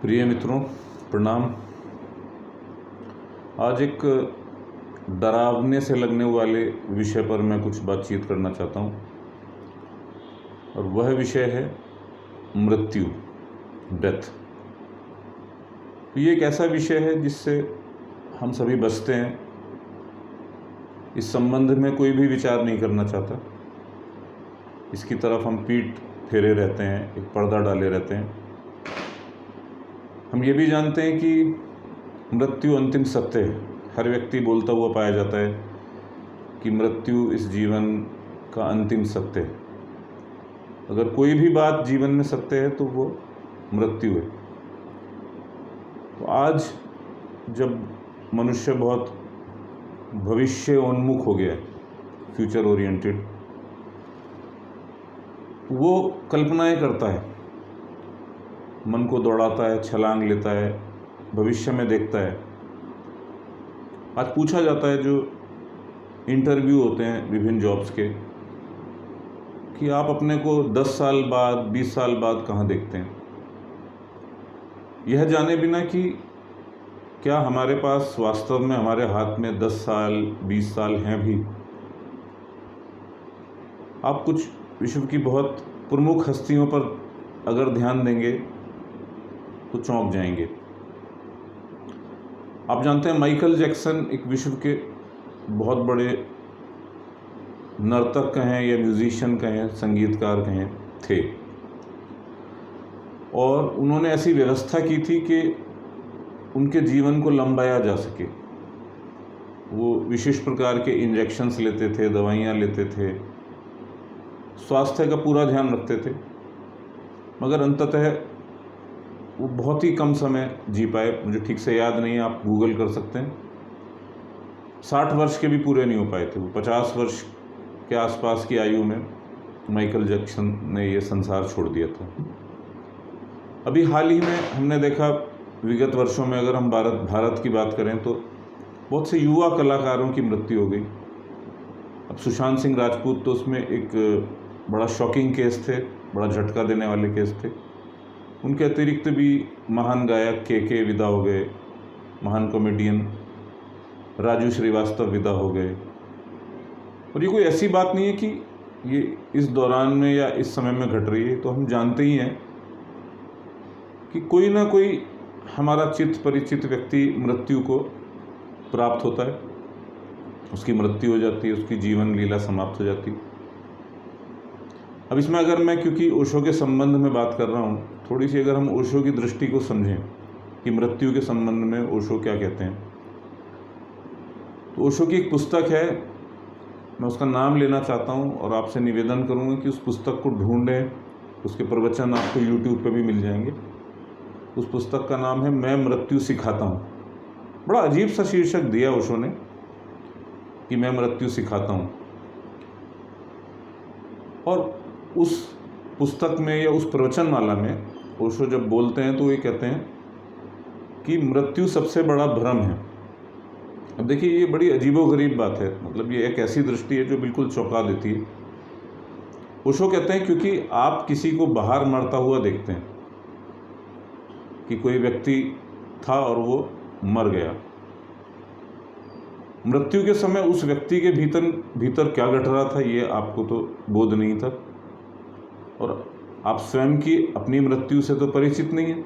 प्रिय मित्रों, प्रणाम। आज एक डरावने से लगने वाले विषय पर मैं कुछ बातचीत करना चाहता हूँ, और वह विषय है मृत्यु, डेथ। ये एक ऐसा विषय है जिससे हम सभी बचते हैं। इस संबंध में कोई भी विचार नहीं करना चाहता। इसकी तरफ हम पीठ फेरे रहते हैं, एक पर्दा डाले रहते हैं। हम ये भी जानते हैं कि मृत्यु अंतिम सत्य है। हर व्यक्ति बोलता हुआ पाया जाता है कि मृत्यु इस जीवन का अंतिम सत्य है। अगर कोई भी बात जीवन में सत्य है तो वो मृत्यु है। तो आज जब मनुष्य बहुत भविष्य उन्मुख हो गया है, फ्यूचर ओरिएंटेड, वो कल्पनाएं करता है, मन को दौड़ाता है, छलांग लेता है, भविष्य में देखता है। आज पूछा जाता है, जो इंटरव्यू होते हैं विभिन्न जॉब्स के, कि आप अपने को 10 साल बाद, 20 साल बाद कहाँ देखते हैं, यह जाने बिना कि क्या हमारे पास वास्तव में हमारे हाथ में 10 साल, 20 साल हैं भी। आप कुछ विश्व की बहुत प्रमुख हस्तियों पर अगर ध्यान देंगे तो चौंक जाएंगे। आप जानते हैं माइकल जैक्सन एक विश्व के बहुत बड़े नर्तक कहें या म्यूजिशियन कहें, संगीतकार कहें, थे। और उन्होंने ऐसी व्यवस्था की थी कि उनके जीवन को लंबाया जा सके। वो विशेष प्रकार के इंजेक्शंस लेते थे, दवाइयाँ लेते थे, स्वास्थ्य का पूरा ध्यान रखते थे, मगर अंततः वो बहुत ही कम समय जी पाए। मुझे ठीक से याद नहीं है, आप गूगल कर सकते हैं। 60 वर्ष के भी पूरे नहीं हो पाए थे। वो 50 वर्ष के आसपास की आयु में माइकल जैक्सन ने ये संसार छोड़ दिया था। अभी हाल ही में हमने देखा, विगत वर्षों में अगर हम भारत की बात करें तो बहुत से युवा कलाकारों की मृत्यु हो गई। अब सुशांत सिंह राजपूत तो उसमें एक बड़ा शॉकिंग केस थे, बड़ा झटका देने वाले केस थे। उनके अतिरिक्त भी महान गायक के विदा हो गए, महान कॉमेडियन राजू श्रीवास्तव विदा हो गए। और ये कोई ऐसी बात नहीं है कि ये इस दौरान में या इस समय में घट रही है। तो हम जानते ही हैं कि कोई ना कोई हमारा चित्त परिचित व्यक्ति मृत्यु को प्राप्त होता है, उसकी मृत्यु हो जाती है, उसकी जीवन लीला समाप्त हो जाती है। अब इसमें अगर मैं, क्योंकि ओशो के संबंध में बात कर रहा हूँ, थोड़ी सी अगर हम ओशो की दृष्टि को समझें कि मृत्यु के संबंध में ओशो क्या कहते हैं, तो ओशो की एक पुस्तक है, मैं उसका नाम लेना चाहता हूँ और आपसे निवेदन करूँगा कि उस पुस्तक को ढूंढें। उसके प्रवचन आपको यूट्यूब पे भी मिल जाएंगे। उस पुस्तक का नाम है मैं मृत्यु सिखाता हूँ। बड़ा अजीब सा शीर्षक दिया ओशो ने कि मैं मृत्यु सिखाता हूँ। और उस पुस्तक में या उस प्रवचनमाला में ओशो जब बोलते हैं तो ये कहते हैं कि मृत्यु सबसे बड़ा भ्रम है। अब देखिए, ये बड़ी अजीबोगरीब बात है। मतलब ये एक ऐसी दृष्टि है जो बिल्कुल चौंका देती है। ओशो कहते हैं क्योंकि आप किसी को बाहर मरता हुआ देखते हैं कि कोई व्यक्ति था और वो मर गया। मृत्यु के समय उस व्यक्ति के भीतर क्या घट रहा था, ये आपको तो बोध नहीं था, और आप स्वयं की अपनी मृत्यु से तो परिचित नहीं है।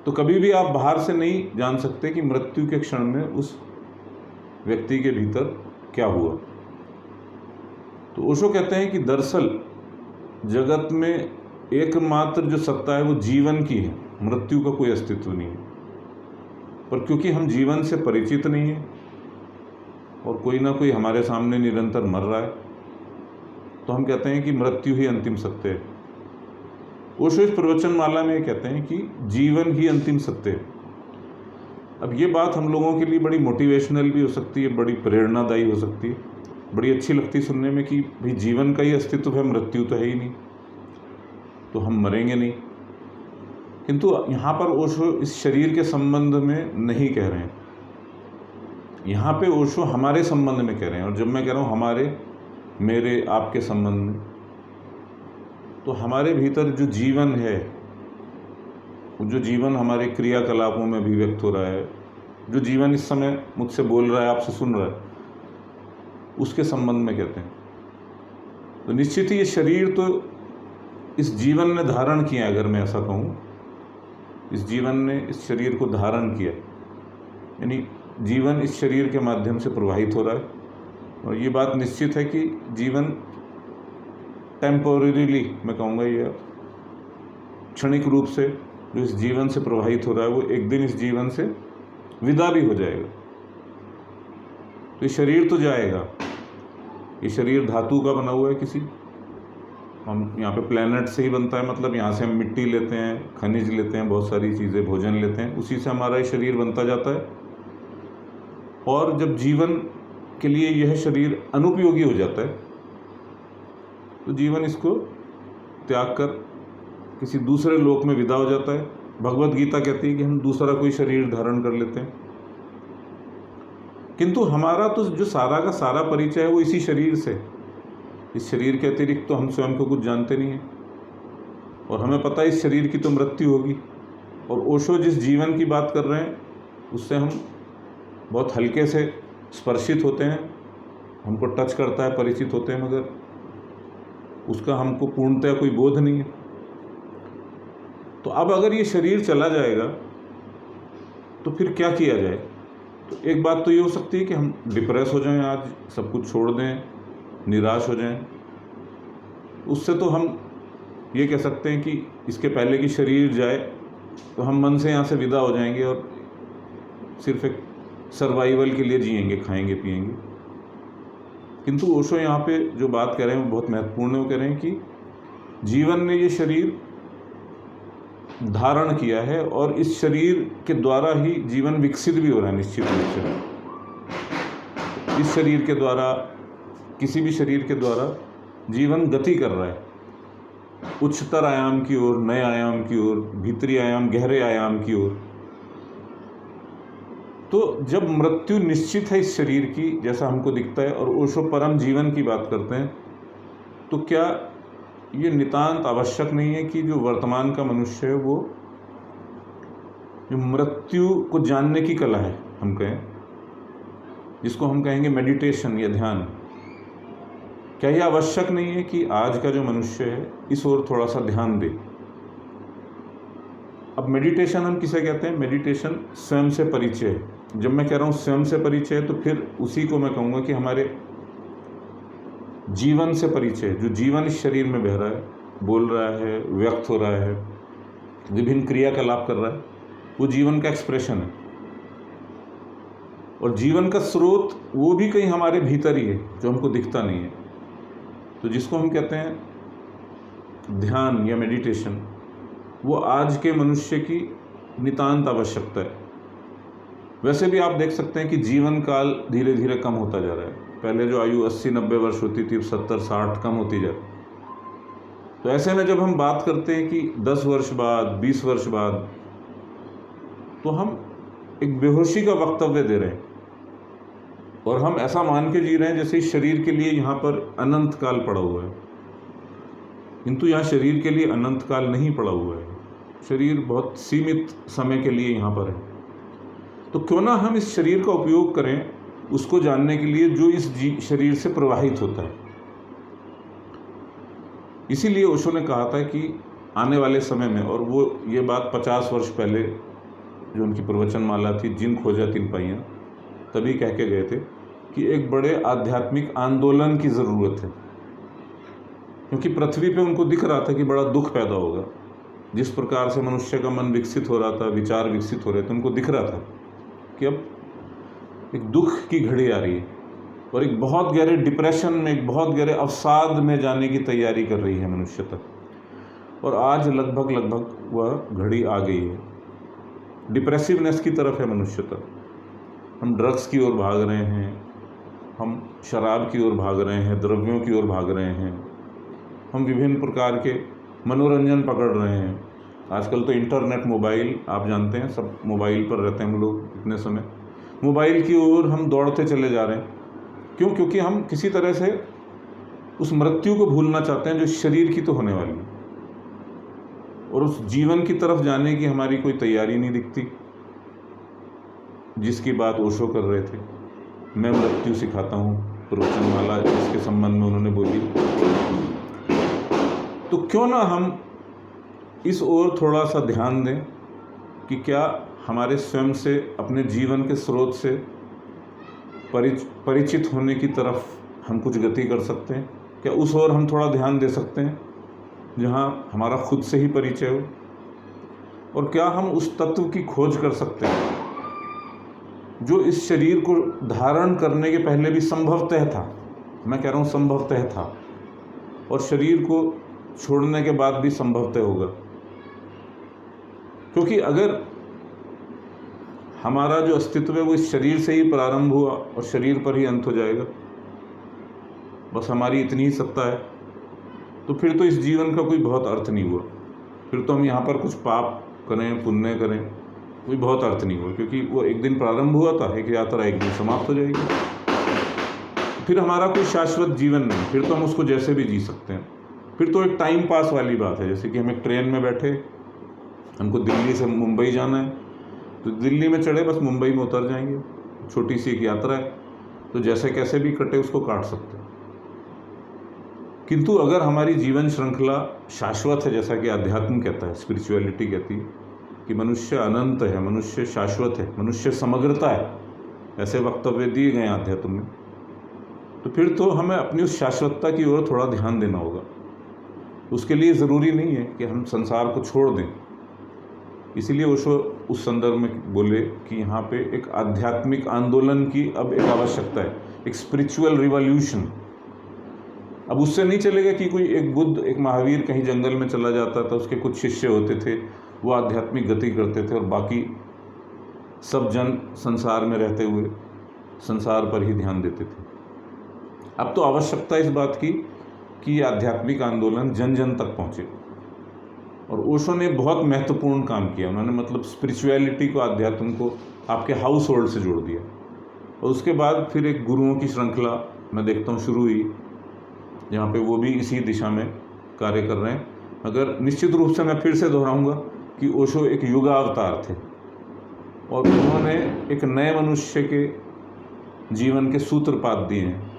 तो कभी भी आप बाहर से नहीं जान सकते कि मृत्यु के क्षण में उस व्यक्ति के भीतर क्या हुआ। तो ओशो कहते हैं कि दरअसल जगत में एकमात्र जो सत्ता है वो जीवन की है, मृत्यु का कोई अस्तित्व नहीं है। पर क्योंकि हम जीवन से परिचित नहीं हैं और कोई ना कोई हमारे सामने निरंतर मर रहा है, तो हम कहते हैं कि मृत्यु ही अंतिम सत्य है। ओशो इस प्रवचनमाला में कहते हैं कि जीवन ही अंतिम सत्य है। अब ये बात हम लोगों के लिए बड़ी मोटिवेशनल भी हो सकती है, बड़ी प्रेरणादायी हो सकती है, बड़ी अच्छी लगती है सुनने में कि भाई जीवन का ही अस्तित्व है, मृत्यु तो है ही नहीं, तो हम मरेंगे नहीं। किंतु यहाँ पर ओशो इस शरीर के संबंध में नहीं कह रहे हैं। यहाँ पे ओशो हमारे संबंध में कह रहे हैं। और जब मैं कह रहा हूँ हमारे, मेरे, आपके संबंध में, तो हमारे भीतर जो जीवन है वो जो जीवन हमारे क्रियाकलापों में अभिव्यक्त हो रहा है, जो जीवन इस समय मुझसे बोल रहा है, आपसे सुन रहा है, उसके संबंध में कहते हैं। तो निश्चित ही ये शरीर तो इस जीवन ने धारण किया, अगर मैं ऐसा कहूँ, इस जीवन ने इस शरीर को धारण किया, यानी जीवन इस शरीर के माध्यम से प्रवाहित हो रहा है। और ये बात निश्चित है कि जीवन टेम्पोरेरीली, मैं कहूँगा, ये क्षणिक रूप से जो इस जीवन से प्रवाहित हो रहा है, वो एक दिन इस जीवन से विदा भी हो जाएगा। तो ये शरीर तो जाएगा। ये शरीर धातु का बना हुआ है किसी, हम यहाँ पे प्लैनेट से ही बनता है, मतलब यहाँ से हम मिट्टी लेते हैं, खनिज लेते हैं, बहुत सारी चीज़ें, भोजन लेते हैं, उसी से हमारा ये शरीर बनता जाता है। और जब जीवन के लिए यह शरीर अनुपयोगी हो जाता है तो जीवन इसको त्याग कर किसी दूसरे लोक में विदा हो जाता है। भगवत गीता कहती है कि हम दूसरा कोई शरीर धारण कर लेते हैं, किंतु हमारा तो जो सारा का सारा परिचय है वो इसी शरीर से। इस शरीर के अतिरिक्त तो हम स्वयं को कुछ जानते नहीं हैं, और हमें पता है इस शरीर की तो मृत्यु होगी। और ओशो जिस जीवन की बात कर रहे हैं उससे हम बहुत हल्के से स्पर्शित होते हैं, हमको टच करता है, परिचित होते हैं, मगर उसका हमको पूर्णतः कोई बोध नहीं है। तो अब अगर ये शरीर चला जाएगा तो फिर क्या किया जाए? तो एक बात तो ये हो सकती है कि हम डिप्रेस हो जाएं, आज सब कुछ छोड़ दें, निराश हो जाएं। उससे तो हम ये कह सकते हैं कि इसके पहले कि शरीर जाए तो हम मन से यहाँ से विदा हो जाएंगे और सिर्फ एक सर्वाइवल के लिए जिएंगे, खाएंगे पिएंगे। किंतु ओशो यहाँ पे जो बात कह रहे हैं वो बहुत महत्वपूर्ण है। वो कह रहे हैं कि जीवन ने ये शरीर धारण किया है और इस शरीर के द्वारा ही जीवन विकसित भी हो रहा है। निश्चित रूप से इस शरीर के द्वारा, किसी भी शरीर के द्वारा जीवन गति कर रहा है उच्चतर आयाम की ओर, नए आयाम की ओर, भीतरी आयाम, गहरे आयाम की ओर। तो जब मृत्यु निश्चित है इस शरीर की, जैसा हमको दिखता है, और ओशो परम जीवन की बात करते हैं, तो क्या ये नितांत आवश्यक नहीं है कि जो वर्तमान का मनुष्य है वो जो मृत्यु को जानने की कला है, हम कहें, जिसको हम कहेंगे मेडिटेशन या ध्यान, क्या यह आवश्यक नहीं है कि आज का जो मनुष्य है इस ओर थोड़ा सा ध्यान दे? अब मेडिटेशन हम किसे कहते हैं? मेडिटेशन स्वयं से परिचय है। जब मैं कह रहा हूँ स्वयं से परिचय, तो फिर उसी को मैं कहूँगा कि हमारे जीवन से परिचय, जो जीवन इस शरीर में बह रहा है, बोल रहा है, व्यक्त हो रहा है, विभिन्न क्रियाकलाप कर रहा है, वो जीवन का एक्सप्रेशन है। और जीवन का स्रोत वो भी कहीं हमारे भीतर ही है, जो हमको दिखता नहीं है। तो जिसको हम कहते हैं ध्यान या मेडिटेशन, वो आज के मनुष्य की नितांत आवश्यकता है। वैसे भी आप देख सकते हैं कि जीवन काल धीरे धीरे कम होता जा रहा है। पहले जो आयु 80-90 वर्ष होती थी, 70-60 कम होती जा रही। तो ऐसे में जब हम बात करते हैं कि 10 वर्ष बाद, 20 वर्ष बाद, तो हम एक बेहोशी का वक्तव्य दे रहे हैं और हम ऐसा मान के जी रहे हैं जैसे इस शरीर के लिए यहाँ पर अनंत काल पड़ा हुआ है। किंतु यहाँ शरीर के लिए अनंत काल नहीं पड़ा हुआ है, शरीर बहुत सीमित समय के लिए यहाँ पर है। तो क्यों ना हम इस शरीर का उपयोग करें उसको जानने के लिए जो इस शरीर से प्रवाहित होता है। इसीलिए ओशो ने कहा था कि आने वाले समय में, और वो ये बात 50 वर्ष पहले जो उनकी प्रवचनमाला थी, जिन खोजा तिन पाइयाँ, तभी कह के गए थे कि एक बड़े आध्यात्मिक आंदोलन की ज़रूरत है। क्योंकि पृथ्वी पे उनको दिख रहा था कि बड़ा दुख पैदा होगा। जिस प्रकार से मनुष्य का मन विकसित हो रहा था, विचार विकसित हो रहे थे, उनको दिख रहा था कि अब एक दुख की घड़ी आ रही है और एक बहुत गहरे डिप्रेशन में, एक बहुत गहरे अवसाद में जाने की तैयारी कर रही है मनुष्यता। और आज लगभग वह घड़ी आ गई है। डिप्रेसिवनेस की तरफ है मनुष्यता। हम ड्रग्स की ओर भाग रहे हैं, हम शराब की ओर भाग रहे हैं, द्रव्यों की ओर भाग रहे हैं, हम विभिन्न प्रकार के मनोरंजन पकड़ रहे हैं। आजकल तो इंटरनेट, मोबाइल, आप जानते हैं, सब मोबाइल पर रहते हैं हम लोग। इतने समय मोबाइल की ओर हम दौड़ते चले जा रहे हैं। क्यों? क्योंकि हम किसी तरह से उस मृत्यु को भूलना चाहते हैं जो शरीर की तो होने वाली है। और उस जीवन की तरफ जाने की हमारी कोई तैयारी नहीं दिखती, जिसकी बात ओशो कर रहे थे। मैं मृत्यु सिखाता हूँ प्रवचनमाला इसके संबंध में उन्होंने बोली। तो क्यों ना हम इस ओर थोड़ा सा ध्यान दें कि क्या हमारे स्वयं से, अपने जीवन के स्रोत से परिचित होने की तरफ हम कुछ गति कर सकते हैं? क्या उस ओर हम थोड़ा ध्यान दे सकते हैं जहाँ हमारा खुद से ही परिचय हो? और क्या हम उस तत्व की खोज कर सकते हैं जो इस शरीर को धारण करने के पहले भी संभवतः था? मैं कह रहा हूँ संभवतः था, और शरीर को छोड़ने के बाद भी संभवतः होगा। क्योंकि अगर हमारा जो अस्तित्व है वो इस शरीर से ही प्रारंभ हुआ और शरीर पर ही अंत हो जाएगा, बस हमारी इतनी ही सत्ता है, तो फिर तो इस जीवन का कोई बहुत अर्थ नहीं हुआ। फिर तो हम यहाँ पर कुछ पाप करें, पुण्य करें, कोई बहुत अर्थ नहीं हुआ, क्योंकि वो एक दिन प्रारंभ हुआ था, एक यात्रा एक दिन समाप्त हो जाएगी। फिर हमारा कोई शाश्वत जीवन नहीं, फिर तो हम उसको जैसे भी जी सकते हैं। फिर तो एक टाइम पास वाली बात है, जैसे कि हम एक ट्रेन में बैठे, हमको दिल्ली से मुंबई जाना है, तो दिल्ली में चढ़े बस मुंबई में उतर जाएंगे, छोटी सी एक यात्रा है, तो जैसे कैसे भी कटे उसको काट सकते हैं। किंतु अगर हमारी जीवन श्रृंखला शाश्वत है, जैसा कि अध्यात्म कहता है, स्पिरिचुअलिटी कहती है कि मनुष्य अनंत है, मनुष्य शाश्वत है, मनुष्य समग्रता है, ऐसे वक्तव्य दिए गए अध्यात्म में, तो फिर तो हमें अपनी उस शाश्वतता की ओर थोड़ा ध्यान देना होगा। उसके लिए ज़रूरी नहीं है कि हम संसार को छोड़ दें। इसीलिए ओशो उस संदर्भ में बोले कि यहाँ पे एक आध्यात्मिक आंदोलन की अब एक आवश्यकता है, एक स्पिरिचुअल रिवॉल्यूशन। अब उससे नहीं चलेगा कि कोई एक बुद्ध, एक महावीर कहीं जंगल में चला जाता था, उसके कुछ शिष्य होते थे, वो आध्यात्मिक गति करते थे, और बाकी सब जन संसार में रहते हुए संसार पर ही ध्यान देते थे। अब तो आवश्यकता इस बात की कि आध्यात्मिक आंदोलन जन जन तक पहुँचे, और ओशो ने बहुत महत्वपूर्ण काम किया। उन्होंने मतलब स्पिरिचुअलिटी को, अध्यात्म को आपके हाउस होल्ड से जोड़ दिया, और उसके बाद फिर एक गुरुओं की श्रृंखला मैं देखता हूँ शुरू हुई, जहाँ पे वो भी इसी दिशा में कार्य कर रहे हैं। मगर निश्चित रूप से मैं फिर से दोहराऊंगा कि ओशो एक युगावतार थे, और उन्होंने एक नए मनुष्य के जीवन के सूत्रपात दिए हैं।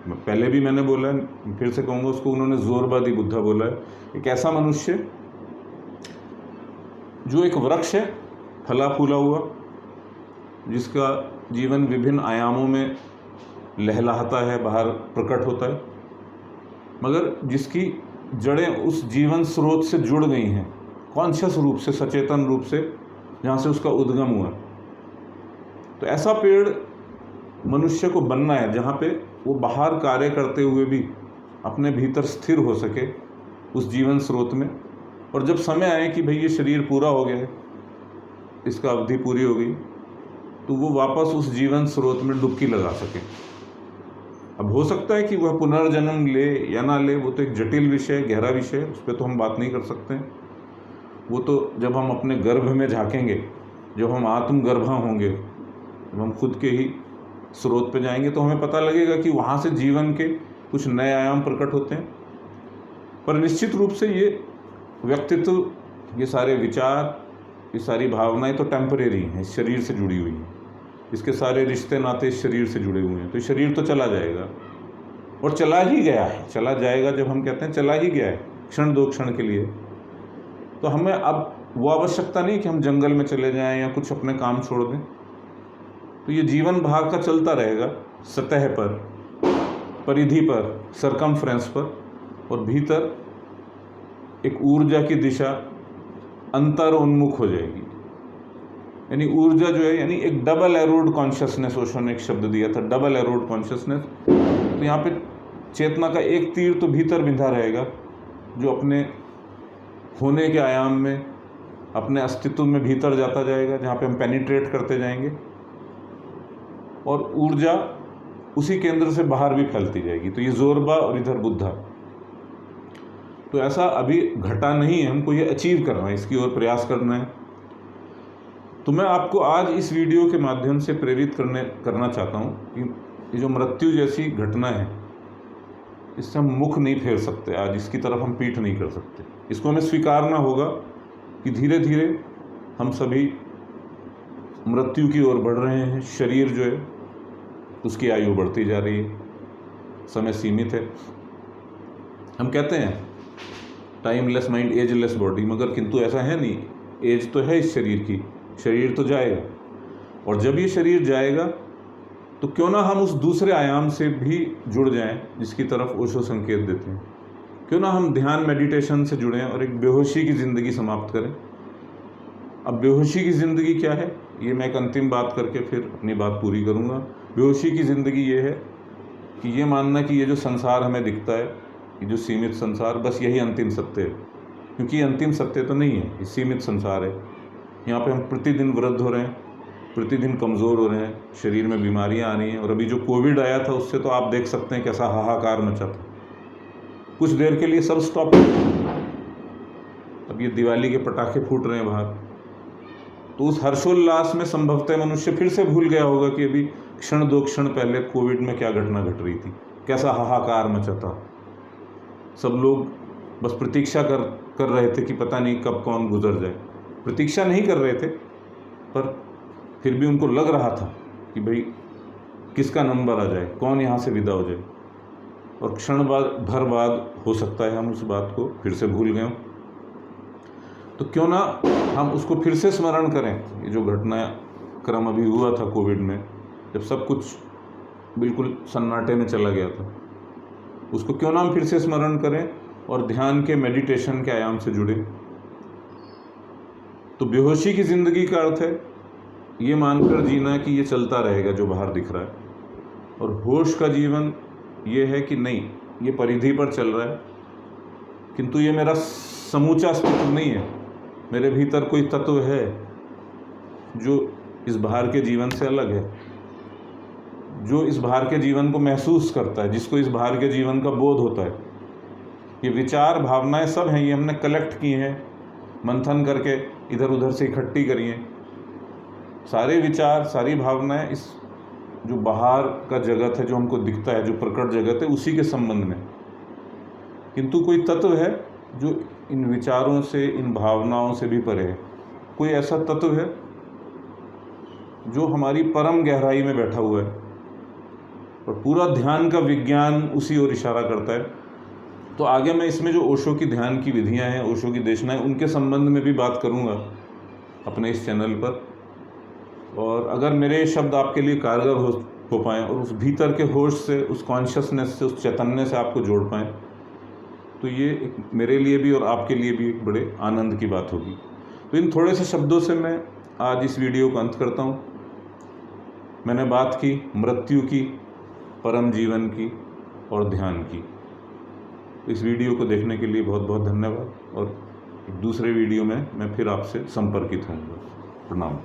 पहले भी मैंने बोला है, फिर से कहूँगा, उसको उन्होंने जोरबादी बुद्धा बोला है। एक ऐसा मनुष्य जो एक वृक्ष है, फला फूला हुआ, जिसका जीवन विभिन्न आयामों में लहलहाता है, बाहर प्रकट होता है, मगर जिसकी जड़ें उस जीवन स्रोत से जुड़ गई हैं, कॉन्शियस रूप से, सचेतन रूप से, जहाँ से उसका उद्गम हुआ। तो ऐसा पेड़ मनुष्य को बनना है जहाँ पे वो बाहर कार्य करते हुए भी अपने भीतर स्थिर हो सके उस जीवन स्रोत में, और जब समय आए कि भाई ये शरीर पूरा हो गया है, इसका अवधि पूरी हो गई, तो वो वापस उस जीवन स्रोत में डुबकी लगा सके। अब हो सकता है कि वह पुनर्जन्म ले या ना ले, वो तो एक जटिल विषय, गहरा विषय, उस पर तो हम बात नहीं कर सकते हैं। वो तो जब हम अपने गर्भ में झाँकेंगे, जब हम आत्मगर्भा होंगे, जब हम खुद के ही स्रोत पे जाएंगे, तो हमें पता लगेगा कि वहाँ से जीवन के कुछ नए आयाम प्रकट होते हैं। पर निश्चित रूप से ये व्यक्तित्व, ये सारे विचार, ये सारी भावनाएं तो टेम्परेरी हैं, इस शरीर से जुड़ी हुई हैं, इसके सारे रिश्ते नाते इस शरीर से जुड़े हुए हैं। तो शरीर तो चला जाएगा, और चला ही गया है, चला जाएगा जब हम कहते हैं चला ही गया है, क्षण दो क्षण के लिए। तो हमें अब वो आवश्यकता नहीं कि हम जंगल में चले जाएं या कुछ अपने काम छोड़ दें। तो ये जीवन बाहर का चलता रहेगा, सतह पर, परिधि पर, सरकमफ्रेंस पर, और भीतर एक ऊर्जा की दिशा अंतर उन्मुख हो जाएगी। यानी ऊर्जा जो है, यानी एक डबल एरोड कॉन्शियसनेस, ओशो ने एक शब्द दिया था, डबल एरोड कॉन्शियसनेस। तो यहाँ पे चेतना का एक तीर तो भीतर बिंधा रहेगा, जो अपने होने के आयाम में, अपने अस्तित्व में भीतर जाता जाएगा, जहाँ पे हम पेनिट्रेट करते जाएंगे, और ऊर्जा उसी केंद्र से बाहर भी फैलती जाएगी। तो ये जोरबा और इधर बुद्धा। तो ऐसा अभी घटा नहीं है, हमको ये अचीव करना है, इसकी ओर प्रयास करना है। तो मैं आपको आज इस वीडियो के माध्यम से प्रेरित करना चाहता हूँ कि ये जो मृत्यु जैसी घटना है, इससे हम मुख नहीं फेर सकते, आज इसकी तरफ हम पीठ नहीं कर सकते। इसको हमें स्वीकारना होगा कि धीरे धीरे हम सभी मृत्यु की ओर बढ़ रहे हैं। शरीर जो है उसकी आयु बढ़ती जा रही है, समय सीमित है। हम कहते हैं टाइमलेस माइंड एजलेस बॉडी, मगर किंतु ऐसा है नहीं। एज तो है इस शरीर की, शरीर तो जाएगा, और जब ये शरीर जाएगा तो क्यों ना हम उस दूसरे आयाम से भी जुड़ जाएं जिसकी तरफ ओशो संकेत देते हैं। क्यों ना हम ध्यान मेडिटेशन से जुड़ें और एक बेहोशी की ज़िंदगी समाप्त करें। अब बेहोशी की ज़िंदगी क्या है, ये मैं एक अंतिम बात करके फिर अपनी बात पूरी करूँगा। बेहोशी की ज़िंदगी ये है कि ये मानना कि ये जो संसार हमें दिखता है, ये जो सीमित संसार, बस यही अंतिम सत्य है। क्योंकि ये अंतिम सत्य तो नहीं है, ये सीमित संसार है। यहाँ पे हम प्रतिदिन वृद्ध हो रहे हैं, प्रतिदिन कमज़ोर हो रहे हैं, शरीर में बीमारियाँ आ रही हैं। और अभी जो कोविड आया था उससे तो आप देख सकते हैं कैसा हाहाकार मचा था। कुछ देर के लिए सब स्टॉप। अब ये दिवाली के पटाखे फूट रहे हैं बाहर, तो उस हर्षोल्लास में संभवतः मनुष्य फिर से भूल गया होगा कि अभी क्षण दो क्षण पहले कोविड में क्या घटना घट रही थी, कैसा हाहाकार मचा था। सब लोग बस प्रतीक्षा कर रहे थे कि पता नहीं कब कौन गुजर जाए। प्रतीक्षा नहीं कर रहे थे, पर फिर भी उनको लग रहा था कि भाई किसका नंबर आ जाए, कौन यहाँ से विदा हो जाए। और क्षण भर बाद हो सकता है हम उस बात को फिर से भूल गए हों। तो क्यों ना हम उसको फिर से स्मरण करें। ये जो घटनाक्रम अभी हुआ था कोविड में, जब सब कुछ बिल्कुल सन्नाटे में चला गया था, उसको क्यों ना हम फिर से स्मरण करें और ध्यान के मेडिटेशन के आयाम से जुड़े। तो बेहोशी की ज़िंदगी का अर्थ है ये मानकर जीना कि ये चलता रहेगा जो बाहर दिख रहा है, और होश का जीवन ये है कि नहीं, ये परिधि पर चल रहा है, किंतु ये मेरा समूचा अस्तित्व नहीं है। मेरे भीतर कोई तत्व है जो इस बाहर के जीवन से अलग है, जो इस बाहर के जीवन को महसूस करता है, जिसको इस बाहर के जीवन का बोध होता है। ये विचार भावनाएं सब हैं, ये हमने कलेक्ट की हैं, मंथन करके इधर उधर से इकट्ठी करी हैं। सारे विचार, सारी भावनाएं इस जो बाहर का जगत है, जो हमको दिखता है, जो प्रकट जगत है, उसी के संबंध में। किंतु कोई तत्व है जो इन विचारों से, इन भावनाओं से भी परे है। कोई ऐसा तत्व है जो हमारी परम गहराई में बैठा हुआ है, और पूरा ध्यान का विज्ञान उसी ओर इशारा करता है। तो आगे मैं इसमें जो ओशो की ध्यान की विधियां हैं, ओशो की देशनाएं, उनके संबंध में भी बात करूंगा अपने इस चैनल पर। और अगर मेरे शब्द आपके लिए कारगर हो पाएँ और उस भीतर के होश से, उस कॉन्शियसनेस से, उस चैतन्य से आपको जोड़ पाएँ, तो ये एक मेरे लिए भी और आपके लिए भी एक बड़े आनंद की बात होगी। तो इन थोड़े से शब्दों से मैं आज इस वीडियो को अंत करता हूँ। मैंने बात की मृत्यु की, परम जीवन की और ध्यान की। इस वीडियो को देखने के लिए बहुत बहुत धन्यवाद, और एक दूसरे वीडियो में मैं फिर आपसे संपर्कित होऊंगा। प्रणाम।